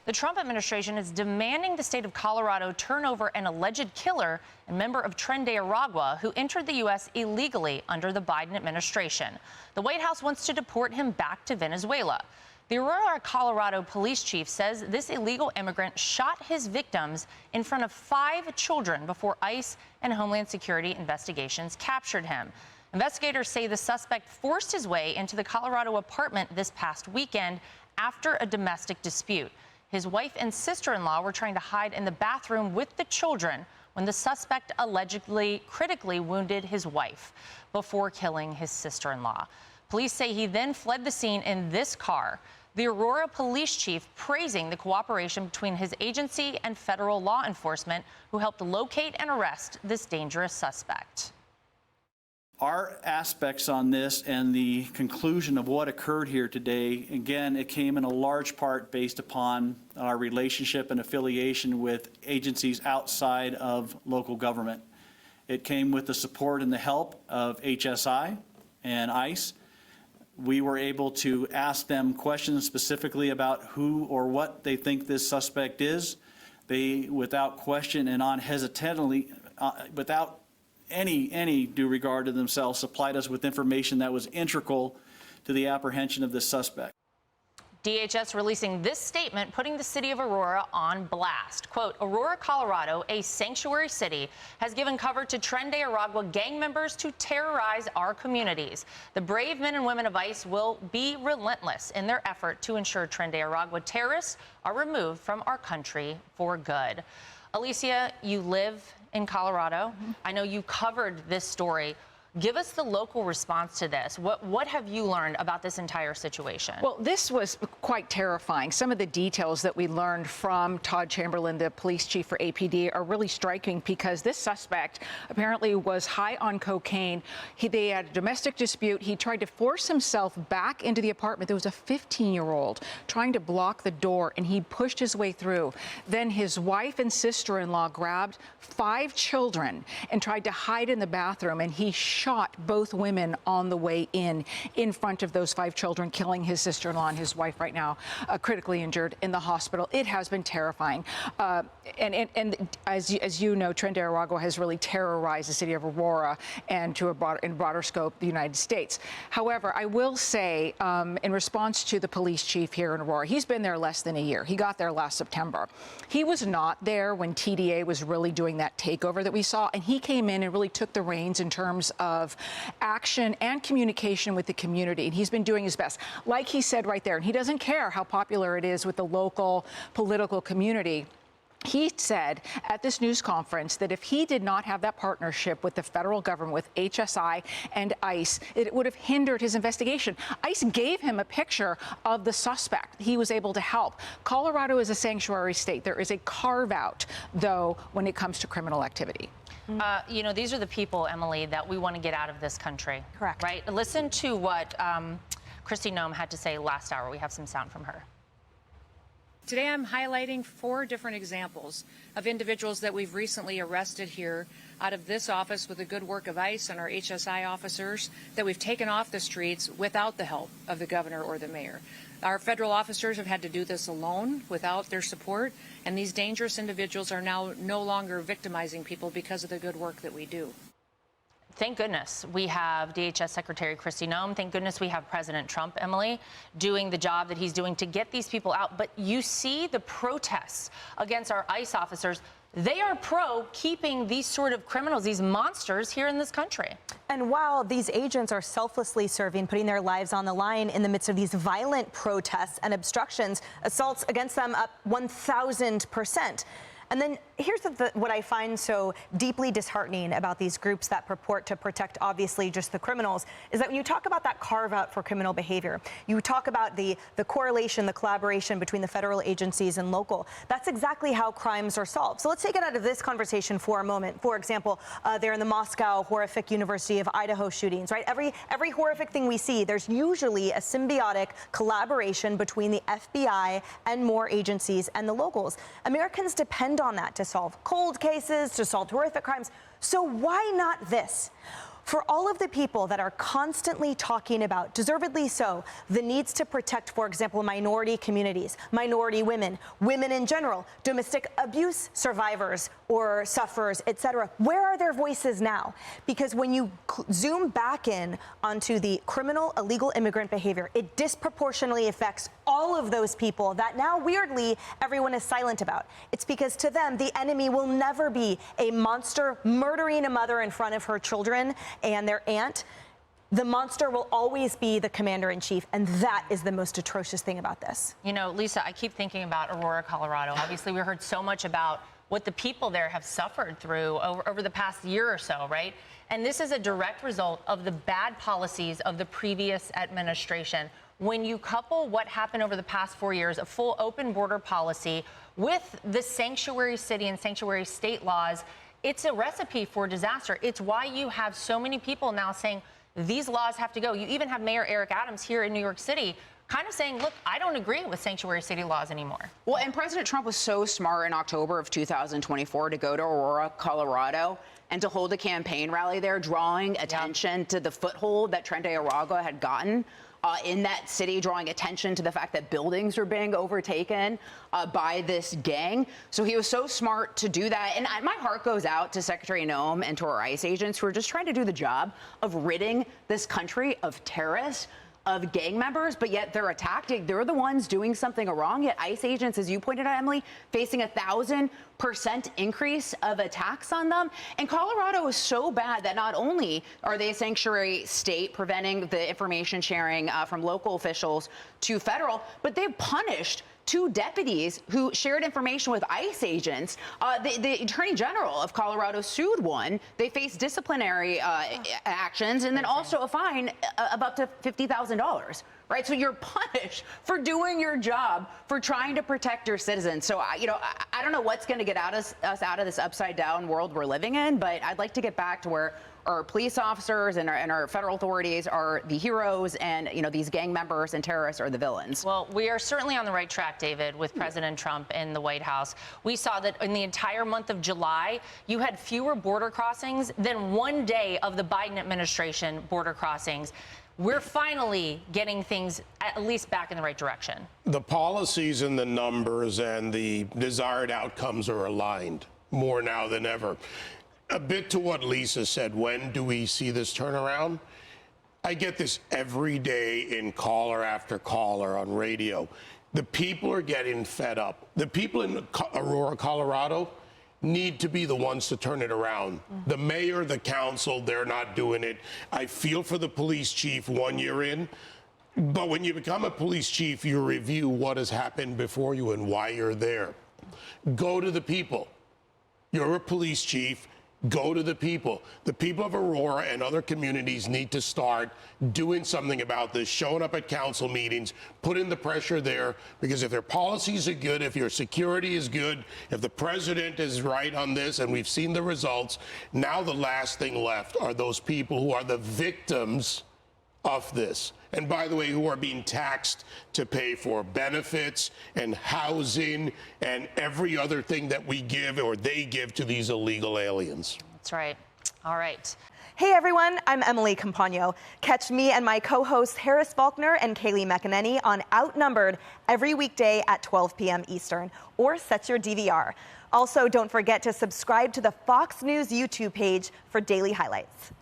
The Trump administration is demanding the state of Colorado turn over an alleged killer and member of Tren de Aragua who entered the U.S. illegally under the Biden administration. The White House wants to deport him back to Venezuela. The Aurora, Colorado police chief says this illegal immigrant shot his victims in front of 5 children before ICE and Homeland Security investigations captured him. Investigators say the suspect forced his way into the Colorado apartment this past weekend after a domestic dispute. His wife and sister-in-law were trying to hide in the bathroom with the children when the suspect allegedly critically wounded his wife before killing his sister-in-law. Police say he then fled the scene in this car. The Aurora police chief praising the cooperation between his agency and federal law enforcement who helped locate and arrest this dangerous suspect. Our aspects on this and the conclusion of what occurred here today, again, it came in a large part based upon our relationship and affiliation with agencies outside of local government. It came with the support and the help of HSI and ICE. We were able to ask them questions specifically about who or what they think this suspect is. They, without question and unhesitatingly, without any due regard to themselves, supplied us with information that was integral to the apprehension of this suspect. DHS releasing this statement, putting the city of Aurora on blast. Quote, Aurora, Colorado, a sanctuary city, has given cover to Tren de Aragua gang members to terrorize our communities. The brave men and women of ICE will be relentless in their effort to ensure Tren de Aragua terrorists are removed from our country for good. Alicia, you live in Colorado. I know you covered this story. Give us the local response to this. What have you learned about this entire situation? Well, this was quite terrifying. Some of the details that we learned from Todd Chamberlain, the police chief for APD, are really striking because this suspect apparently was high on cocaine. They had a domestic dispute. He tried to force himself back into the apartment. There was a 15-year-old trying to block the door, and he pushed his way through. Then his wife and sister-in-law grabbed 5 children and tried to hide in the bathroom, and he shot both women on the way in front of those 5 children, killing his sister-in-law and his wife right now, critically injured in the hospital. It has been terrifying. And as you know, Tren de Aragua has really terrorized the city of Aurora and to in broader scope, the United States. However, I will say, in response to the police chief here in Aurora, he's been there less than a year. He got there last September. He was not there when TDA was really doing that takeover that we saw, and he came in and really took the reins in terms of action and communication with the community, and he's been doing his best. Like he said right there, and he doesn't care how popular it is with the local political community. He said at this news conference that if he did not have that partnership with the federal government, with HSI and ICE, it would have hindered his investigation. ICE gave him a picture of the suspect. He was able to help. Colorado is a sanctuary state. There is a carve-out, though, when it comes to criminal activity. You know, these are the people, Emily, that we want to get out of this country. Correct. Right? Listen to what Kristi Noem had to say last hour. We have some sound from her. Today I'm highlighting 4 different examples of individuals that we've recently arrested here out of this office with the good work of ICE and our HSI officers that we've taken off the streets without the help of the governor or the mayor. Our federal officers have had to do this alone without their support, and these dangerous individuals are now no longer victimizing people because of the good work that we do. Thank goodness we have DHS Secretary Kristi Noem. Thank goodness we have President Trump, Emily, doing the job that he's doing to get these people out. But you see the protests against our ICE officers. They are pro keeping these sort of criminals, these monsters, here in this country. And while these agents are selflessly serving, putting their lives on the line in the midst of these violent protests and obstructions, assaults against them up 1,000%. And then here's what I find so deeply disheartening about these groups that purport to protect, obviously, just the criminals, is that when you talk about that carve-out for criminal behavior, you talk about the correlation, the collaboration between the federal agencies and local. That's exactly how crimes are solved. So let's take it out of this conversation for a moment. For example, there in the Moscow horrific University of Idaho shootings, right? Every horrific thing we see, there's usually a symbiotic collaboration between the FBI and more agencies and the locals. Americans depend on that to solve cold cases, to solve horrific crimes. So why not this? For all of the people that are constantly talking about, deservedly so, the needs to protect, for example, minority communities, minority women, women in general, domestic abuse survivors or sufferers, etc., where are their voices now? Because when you zoom back in onto the criminal illegal immigrant behavior, it disproportionately affects all of those people that now, weirdly, everyone is silent about. It's because to them, the enemy will never be a monster murdering a mother in front of her children and their aunt. The monster will always be the commander-in-chief, and that is the most atrocious thing about this. You know, Lisa, I keep thinking about Aurora, Colorado. Obviously, we heard so much about what the people there have suffered through over the past year or so, right? And this is a direct result of the bad policies of the previous administration. When you couple what happened over the past 4 years, a full open border policy, with the sanctuary city and sanctuary state laws, it's a recipe for disaster. It's why you have so many people now saying these laws have to go. You even have Mayor Eric Adams here in New York City kind of saying, look, I don't agree with sanctuary city laws anymore. Well, and President Trump was so smart in October of 2024 to go to Aurora, Colorado, and to hold a campaign rally there, drawing attention to the foothold that Tren de Aragua had gotten in that city, drawing attention to the fact that buildings were being overtaken by this gang. So he was so smart to do that. And my heart goes out to Secretary Noem and to our ICE agents who are just trying to do the job of ridding this country of terrorists, of gang members, but yet they're attacked. They're the ones doing something wrong. Yet ICE agents, as you pointed out, Emily, facing 1,000% increase of attacks on them. And Colorado is so bad that not only are they a sanctuary state, preventing the information sharing from local officials to federal, but they've punished 2 deputies who shared information with ICE agents. The Attorney General of Colorado sued one. They faced disciplinary actions and then also a fine of up to $50,000. Right, so you're punished for doing your job, for trying to protect your citizens. So, I don't know what's going to get us out of this upside down world we're living in, but I'd like to get back to where our police officers and our federal authorities are the heroes, and these gang members and terrorists are the villains. Well, we are certainly on the right track, David, with President Trump in the White House. We saw that in the entire month of July, you had fewer border crossings than one day of the Biden administration border crossings. We're finally getting things at least back in the right direction. The policies and the numbers and the desired outcomes are aligned more now than ever. A bit to what Lisa said, when do we see this turnaround? I get this every day in caller after caller on radio. The people are getting fed up. The people in Aurora, Colorado, need to be the ones to turn it around. The mayor, the council, they're not doing it. I feel for the police chief 1 year in, but when you become a police chief, you review what has happened before you and why you're there. Go to the people. You're a police chief. Go to the people. The people of Aurora and other communities need to start doing something about this, showing up at council meetings, putting the pressure there, because if their policies are good, if your security is good, if the president is right on this, and we've seen the results, now the last thing left are those people who are the victims of this. And by the way, who are being taxed to pay for benefits and housing and every other thing that we give or they give to these illegal aliens. That's right. All right. Hey everyone, I'm Emily Campagno. Catch me and my co-hosts Harris Faulkner and Kaylee McEnany on Outnumbered every weekday at 12 p.m. Eastern, or set your DVR. Also, don't forget to subscribe to the Fox News YouTube page for daily highlights.